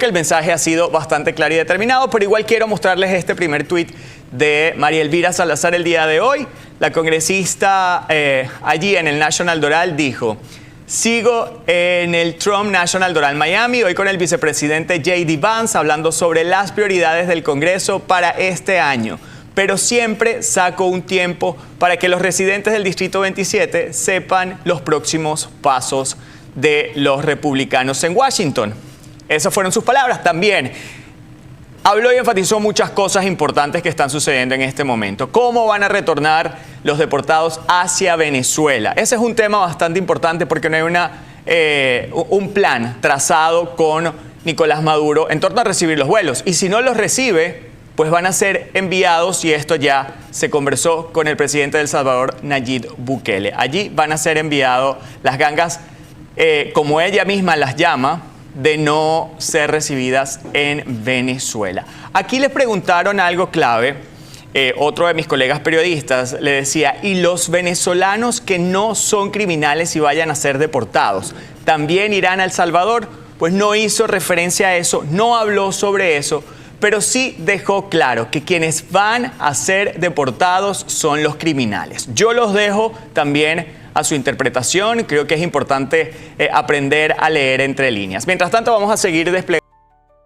El mensaje ha sido bastante claro y determinado, pero igual quiero mostrarles este primer tuit de María Elvira Salazar el día de hoy. La congresista allí en el National Doral dijo: sigo en el Trump National Doral Miami, hoy con el vicepresidente J.D. Vance hablando sobre las prioridades del Congreso para este año. Pero siempre saco un tiempo para que los residentes del Distrito 27 sepan los próximos pasos de los republicanos en Washington. Esas fueron sus palabras. También habló y enfatizó muchas cosas importantes que están sucediendo en este momento. ¿Cómo van a retornar los deportados hacia Venezuela? Ese es un tema bastante importante porque no hay un plan trazado con Nicolás Maduro en torno a recibir los vuelos. Y si no los recibe, pues van a ser enviados, y esto ya se conversó con el presidente de El Salvador, Nayib Bukele. Allí van a ser enviados las gangas, como ella misma las llama, de no ser recibidas en Venezuela. Aquí les preguntaron algo clave. Otro de mis colegas periodistas le decía: ¿y los venezolanos que no son criminales y vayan a ser deportados, también irán a El Salvador? Pues no hizo referencia a eso, no habló sobre eso, pero sí dejó claro que quienes van a ser deportados son los criminales. Yo los dejo también a su interpretación. Creo que es importante aprender a leer entre líneas. Mientras tanto, vamos a seguir desplegando.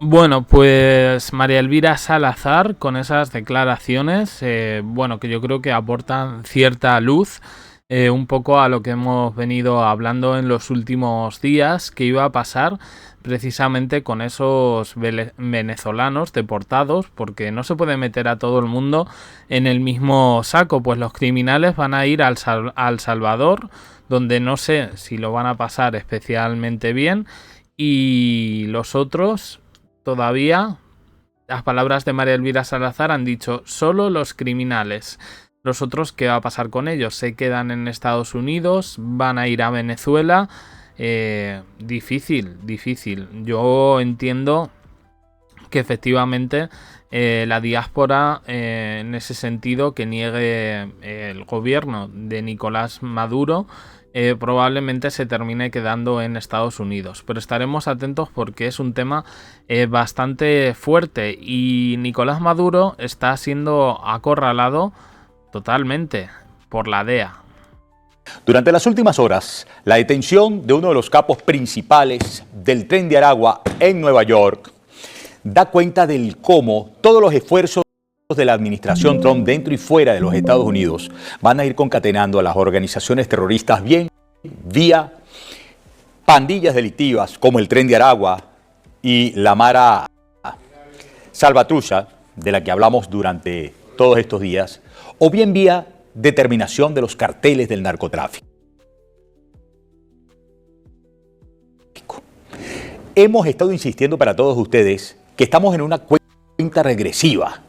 Bueno, pues María Elvira Salazar, con esas declaraciones, bueno, que yo creo que aportan cierta luz un poco a lo que hemos venido hablando en los últimos días, que iba a pasar precisamente con esos venezolanos deportados, porque no se puede meter a todo el mundo en el mismo saco. Pues los criminales van a ir al Salvador, donde no sé si lo van a pasar especialmente bien, y los otros todavía, las palabras de María Elvira Salazar han dicho: solo los criminales. Los otros, ¿qué va a pasar con ellos? ¿Se quedan en Estados Unidos? ¿Van a ir a Venezuela? Difícil. Yo entiendo que efectivamente la diáspora, en ese sentido, que niegue el gobierno de Nicolás Maduro, probablemente se termine quedando en Estados Unidos. Pero estaremos atentos porque es un tema bastante fuerte y Nicolás Maduro está siendo acorralado totalmente por la DEA. Durante las últimas horas, la detención de uno de los capos principales del Tren de Aragua en Nueva York da cuenta del cómo todos los esfuerzos de la administración Trump dentro y fuera de los Estados Unidos van a ir concatenando a las organizaciones terroristas, bien vía pandillas delictivas como el Tren de Aragua y la Mara Salvatrucha, de la que hablamos durante todos estos días, o bien vía determinación de los carteles del narcotráfico. Hemos estado insistiendo para todos ustedes que estamos en una cuenta regresiva,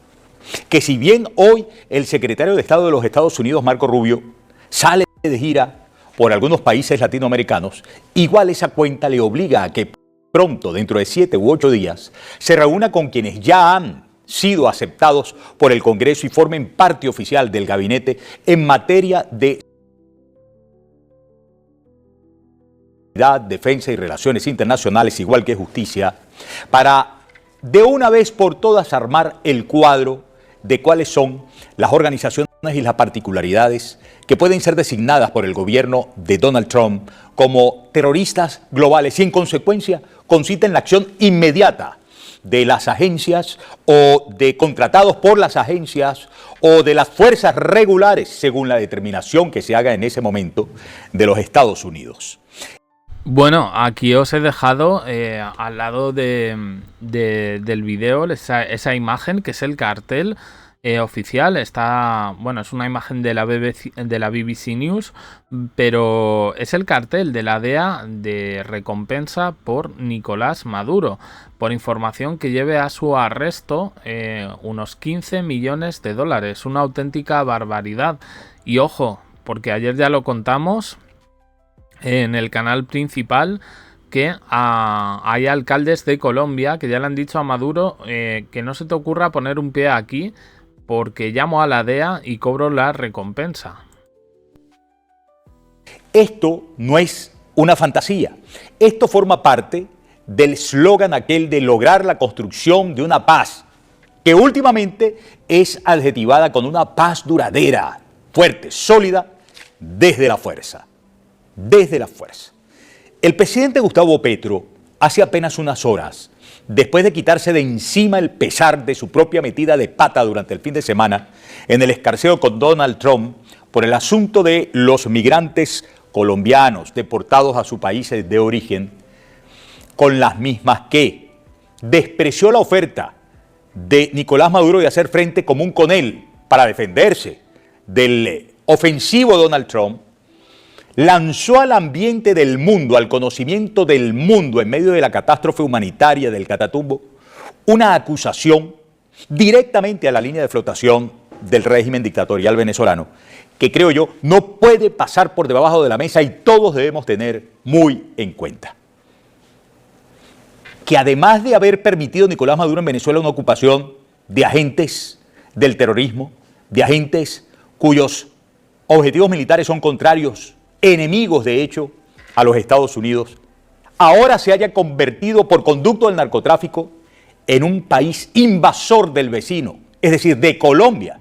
que si bien hoy el secretario de Estado de los Estados Unidos, Marco Rubio, sale de gira por algunos países latinoamericanos, igual esa cuenta le obliga a que pronto, dentro de 7 u 8 días, se reúna con quienes ya han sido aceptados por el Congreso y formen parte oficial del gabinete en materia de defensa y relaciones internacionales, igual que justicia, para de una vez por todas armar el cuadro de cuáles son las organizaciones y las particularidades que pueden ser designadas por el gobierno de Donald Trump como terroristas globales y en consecuencia conciten la acción inmediata de las agencias o de contratados por las agencias o de las fuerzas regulares, según la determinación que se haga en ese momento, de los Estados Unidos. Bueno, aquí os he dejado al lado del video esa imagen que es el cartel oficial. Está, bueno, es una imagen de la BBC News, pero es el cartel de la DEA de recompensa por Nicolás Maduro, por información que lleve a su arresto unos 15 millones de dólares. Una auténtica barbaridad. Y ojo, porque ayer ya lo contamos en el canal principal, que hay alcaldes de Colombia que ya le han dicho a Maduro que no se te ocurra poner un pie aquí porque llamo a la DEA y cobro la recompensa. Esto no es una fantasía. Esto forma parte del eslogan aquel de lograr la construcción de una paz, que últimamente es adjetivada con una paz duradera, fuerte, sólida, desde la fuerza. Desde la fuerza. El presidente Gustavo Petro, hace apenas unas horas, después de quitarse de encima el pesar de su propia metida de pata durante el fin de semana en el escarceo con Donald Trump por el asunto de los migrantes colombianos deportados a sus países de origen, con las mismas que despreció la oferta de Nicolás Maduro de hacer frente común con él para defenderse del ofensivo Donald Trump, lanzó al ambiente del mundo, al conocimiento del mundo en medio de la catástrofe humanitaria del Catatumbo, una acusación directamente a la línea de flotación del régimen dictatorial venezolano, que creo yo no puede pasar por debajo de la mesa y todos debemos tener muy en cuenta. Que además de haber permitido Nicolás Maduro en Venezuela una ocupación de agentes del terrorismo, de agentes cuyos objetivos militares son contrarios, enemigos de hecho a los Estados Unidos, ahora se haya convertido por conducto del narcotráfico en un país invasor del vecino, es decir, de Colombia,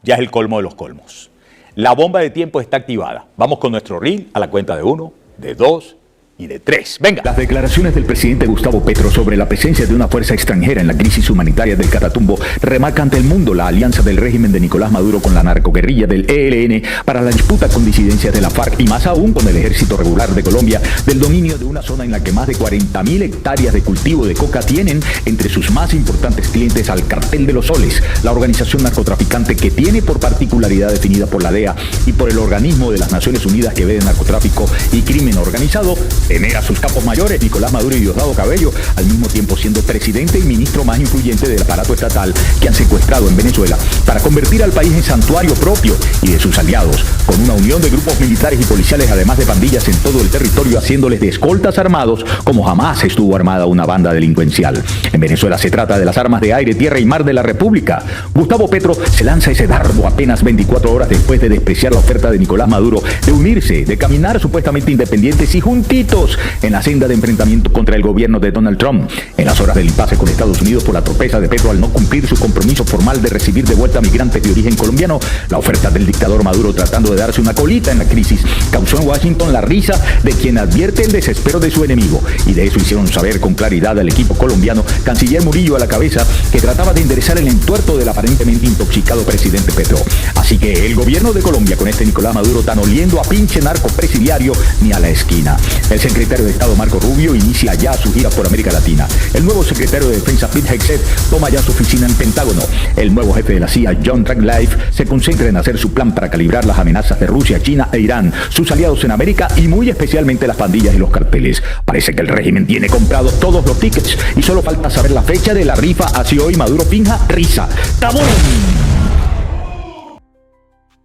ya es el colmo de los colmos. La bomba de tiempo está activada. Vamos con nuestro reel a la cuenta de 1, de 2 y de 3. Venga. Las declaraciones del presidente Gustavo Petro sobre la presencia de una fuerza extranjera en la crisis humanitaria del Catatumbo remarca ante el mundo la alianza del régimen de Nicolás Maduro con la narcoguerrilla del ELN para la disputa con disidencias de la FARC y más aún con el ejército regular de Colombia del dominio de una zona en la que más de 40.000 hectáreas de cultivo de coca tienen entre sus más importantes clientes al Cartel de los Soles, la organización narcotraficante que tiene por particularidad definida por la DEA y por el organismo de las Naciones Unidas que ve de narcotráfico y crimen organizado, tener a sus capos mayores, Nicolás Maduro y Diosdado Cabello, al mismo tiempo siendo presidente y ministro más influyente del aparato estatal que han secuestrado en Venezuela para convertir al país en santuario propio y de sus aliados, con una unión de grupos militares y policiales, además de pandillas en todo el territorio, haciéndoles de escoltas armados como jamás estuvo armada una banda delincuencial. En Venezuela se trata de las armas de aire, tierra y mar de la República. Gustavo Petro se lanza ese dardo apenas 24 horas después de despreciar la oferta de Nicolás Maduro de unirse, de caminar supuestamente independientes y juntitos en la senda de enfrentamiento contra el gobierno de Donald Trump, en las horas del impasse con Estados Unidos por la torpeza de Petro al no cumplir su compromiso formal de recibir de vuelta a migrantes de origen colombiano. La oferta del dictador Maduro tratando de darse una colita en la crisis causó en Washington la risa de quien advierte el desespero de su enemigo, y de eso hicieron saber con claridad al equipo colombiano, canciller Murillo a la cabeza, que trataba de enderezar el entuerto del aparentemente intoxicado presidente Petro. Así que el gobierno de Colombia con este Nicolás Maduro tan oliendo a pinche narco presidiario ni a la esquina. El secretario de Estado Marco Rubio inicia ya su gira por América Latina. El nuevo secretario de Defensa Pete Hegseth toma ya su oficina en Pentágono. El nuevo jefe de la CIA, John Ratcliffe, se concentra en hacer su plan para calibrar las amenazas de Rusia, China e Irán, sus aliados en América y muy especialmente las pandillas y los carteles. Parece que el régimen tiene comprados todos los tickets y solo falta saber la fecha de la rifa, así hoy Maduro finja risa. ¡Tabú!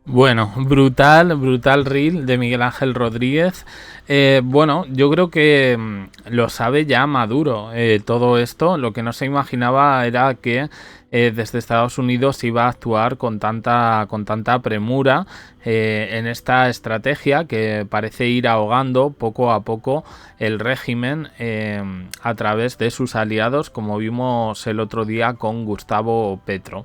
Bueno, brutal reel de Miguel Ángel Rodríguez. Bueno, yo creo que lo sabe ya Maduro todo esto. Lo que no se imaginaba era que desde Estados Unidos iba a actuar con tanta premura en esta estrategia que parece ir ahogando poco a poco el régimen a través de sus aliados, como vimos el otro día con Gustavo Petro.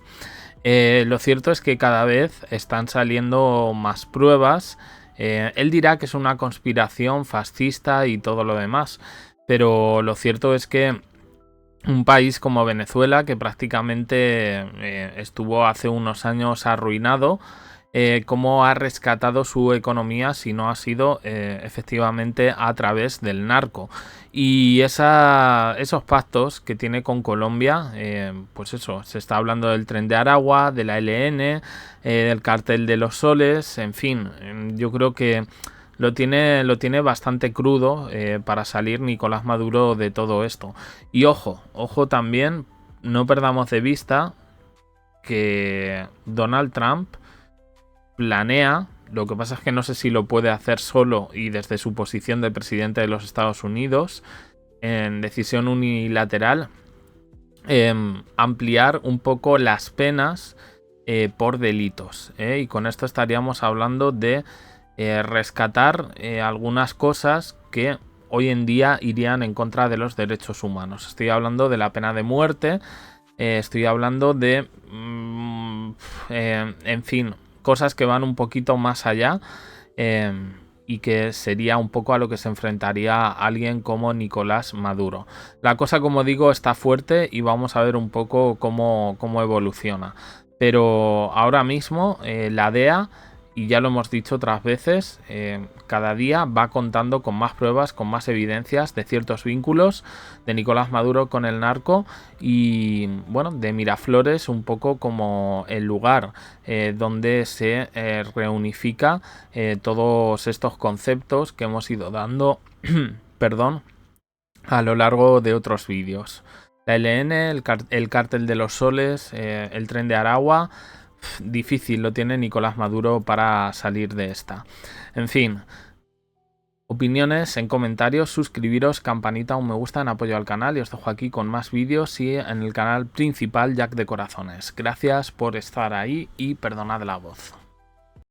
Lo cierto es que cada vez están saliendo más pruebas. Él dirá que es una conspiración fascista y todo lo demás, pero lo cierto es que un país como Venezuela, que prácticamente estuvo hace unos años arruinado, cómo ha rescatado su economía si no ha sido efectivamente a través del narco. Y esos pactos que tiene con Colombia, pues eso, se está hablando del Tren de Aragua, de la ELN, del Cartel de los Soles, en fin, yo creo que lo tiene bastante crudo para salir Nicolás Maduro de todo esto. Y ojo también, no perdamos de vista que Donald Trump planea, lo que pasa es que no sé si lo puede hacer solo y desde su posición de presidente de los Estados Unidos, en decisión unilateral, ampliar un poco las penas por delitos, y con esto estaríamos hablando de rescatar algunas cosas que hoy en día irían en contra de los derechos humanos. Estoy hablando de la pena de muerte, estoy hablando de, en fin, cosas que van un poquito más allá y que sería un poco a lo que se enfrentaría alguien como Nicolás Maduro. La cosa, como digo, está fuerte y vamos a ver un poco cómo evoluciona. Pero ahora mismo la DEA, y ya lo hemos dicho otras veces, cada día va contando con más pruebas, con más evidencias de ciertos vínculos de Nicolás Maduro con el narco y, bueno, de Miraflores un poco como el lugar donde se reunifica todos estos conceptos que hemos ido dando perdón, a lo largo de otros vídeos. La ELN, el cártel de los soles, el tren de Aragua. Difícil lo tiene Nicolás Maduro para salir de esta. En fin, opiniones en comentarios, suscribiros, campanita, un me gusta en apoyo al canal y os dejo aquí con más vídeos y en el canal principal Jack de Corazones. Gracias por estar ahí y perdonad la voz.